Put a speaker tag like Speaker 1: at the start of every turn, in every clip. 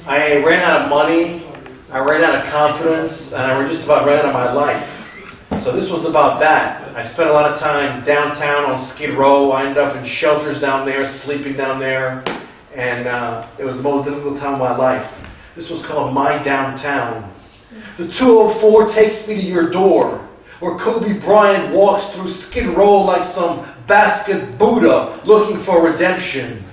Speaker 1: I ran out of money, I ran out of confidence, and I just about ran out of my life. So this was about that. I spent a lot of time downtown on Skid Row. I ended up in shelters down there, sleeping down there, and it was the most difficult time of my life. This was called My Downtown. The 204 takes me to your door, where Kobe Bryant walks through Skid Row like some basket Buddha looking for redemption.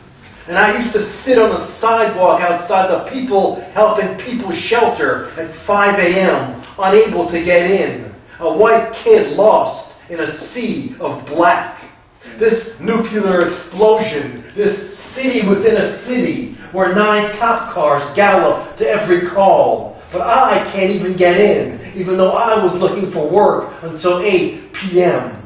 Speaker 1: And I used to sit on the sidewalk outside the People Helping People shelter at 5 a.m., unable to get in. A white kid lost in a sea of black. This nuclear explosion, this city within a city, where 9 cop cars gallop to every call. But I can't even get in, even though I was looking for work until 8 p.m.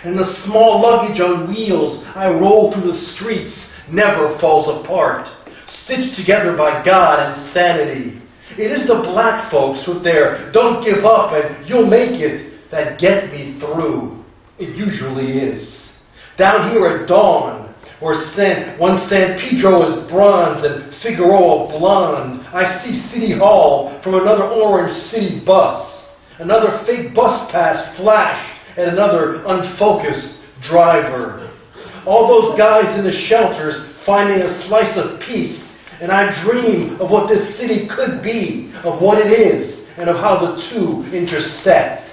Speaker 1: And the small luggage on wheels I roll through the streets never falls apart, stitched together by God and sanity. It is the black folks with their "don't give up and you'll make it" that get me through. It usually is. Down here at dawn, where one San Pedro is bronze and Figueroa blonde, I see City Hall from another orange city bus, another fake bus pass flash at another unfocused driver. All those guys in the shelters finding a slice of peace, and I dream of what this city could be, of what it is, and of how the two intersect.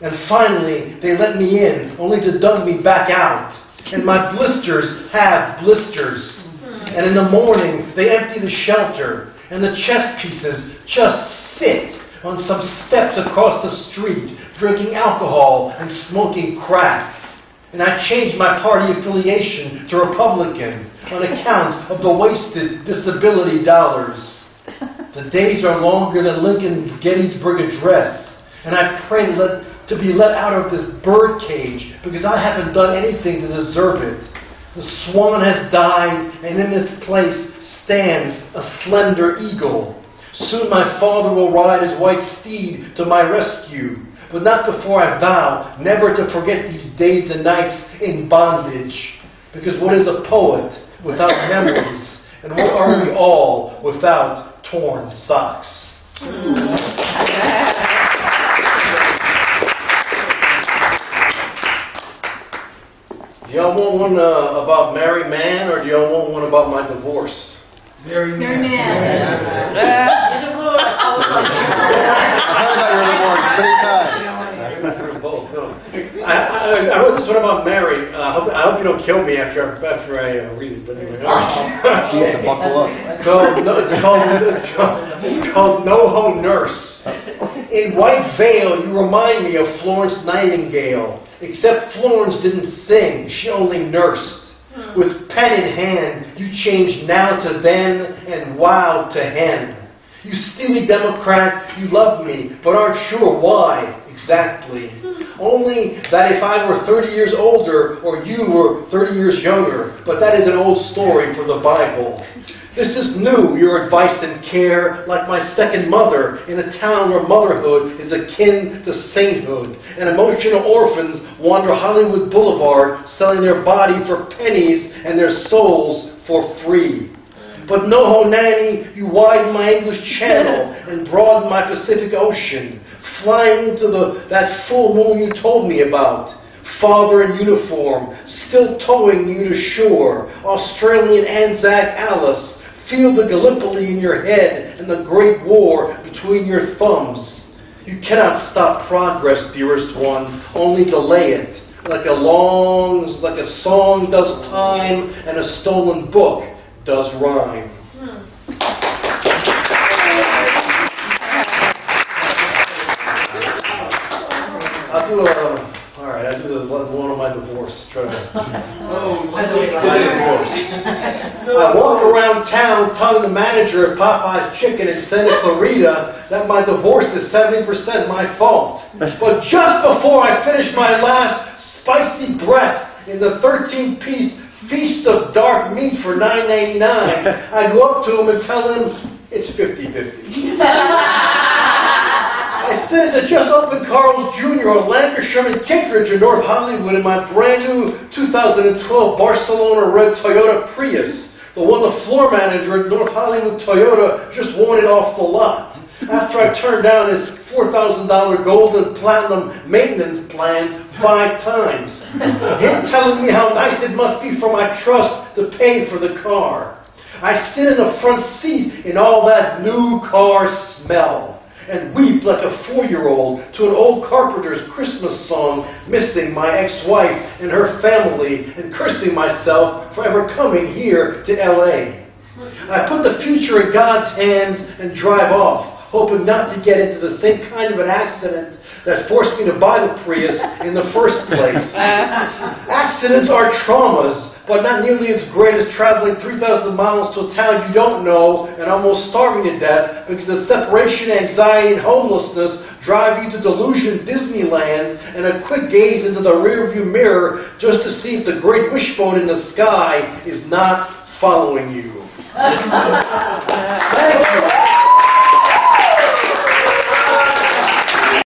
Speaker 1: And finally, they let me in, only to dump me back out. And my blisters have blisters. And in the morning, they empty the shelter, and the chess pieces just sit on some steps across the street, drinking alcohol and smoking crack. And I changed my party affiliation to Republican on account of the wasted disability dollars. The days are longer than Lincoln's Gettysburg Address, and I pray to be let out of this bird cage because I haven't done anything to deserve it. The swan has died, and in its place stands a slender eagle. Soon my father will ride his white steed to my rescue, but not before I vow never to forget these days and nights in bondage. Because what is a poet without memories? And what are we all without torn socks? Do y'all want one about married man, or do y'all want one about my divorce?
Speaker 2: Married man.
Speaker 1: I wrote this one about Mary. I hope you don't kill me after I read it. But anyway,
Speaker 3: she has to buckle up.
Speaker 1: It's called NOHO Nurse. In White Veil, you remind me of Florence Nightingale. Except Florence didn't sing; she only nursed. With pen in hand, you changed now to then and wow to hen. You steely Democrat, you love me, but aren't sure why exactly. Only that if I were 30 years older or you were 30 years younger, but that is an old story for the Bible. This is new, your advice and care, like my second mother in a town where motherhood is akin to sainthood, and emotional orphans wander Hollywood Boulevard selling their body for pennies and their souls for free. But NOHO Nanny, you widen my English Channel and broaden my Pacific Ocean, flying into that full moon you told me about. Father in uniform, still towing you to shore, Australian Anzac Alice. Feel the Gallipoli in your head and the Great War between your thumbs. You cannot stop progress, dearest one, only delay it. Like a song does time, and a stolen book does rhyme. I'll do the one on my divorce. Try to divorce. I walk around town telling the manager at Popeye's Chicken in Santa Clarita that my divorce is 70% my fault. But just before I finish my last spicy breast in the 13-piece feast of dark meat for $9.99, I go up to him and tell him it's 50-50. I sit at the just opened Carl's Jr. on Lancashire and Kittredge in North Hollywood in my brand new 2012 Barcelona red Toyota Prius, The one the floor manager at North Hollywood Toyota just wanted off the lot. After I turned down his $4,000 gold and platinum maintenance plan 5 times. Him telling me how nice it must be for my trust to pay for the car. I sit in the front seat in all that new car smell and weep like a 4-year-old to an old carpenter's Christmas song, missing my ex-wife and her family and cursing myself for ever coming here to L.A. I put the future in God's hands and drive off, hoping not to get into the same kind of an accident that forced me to buy the Prius in the first place. Accidents are traumas, but not nearly as great as traveling 3,000 miles to a town you don't know and almost starving to death because the separation anxiety and homelessness drive you to Delusion Disneyland and a quick gaze into the rearview mirror just to see if the great wishbone in the sky is not following you.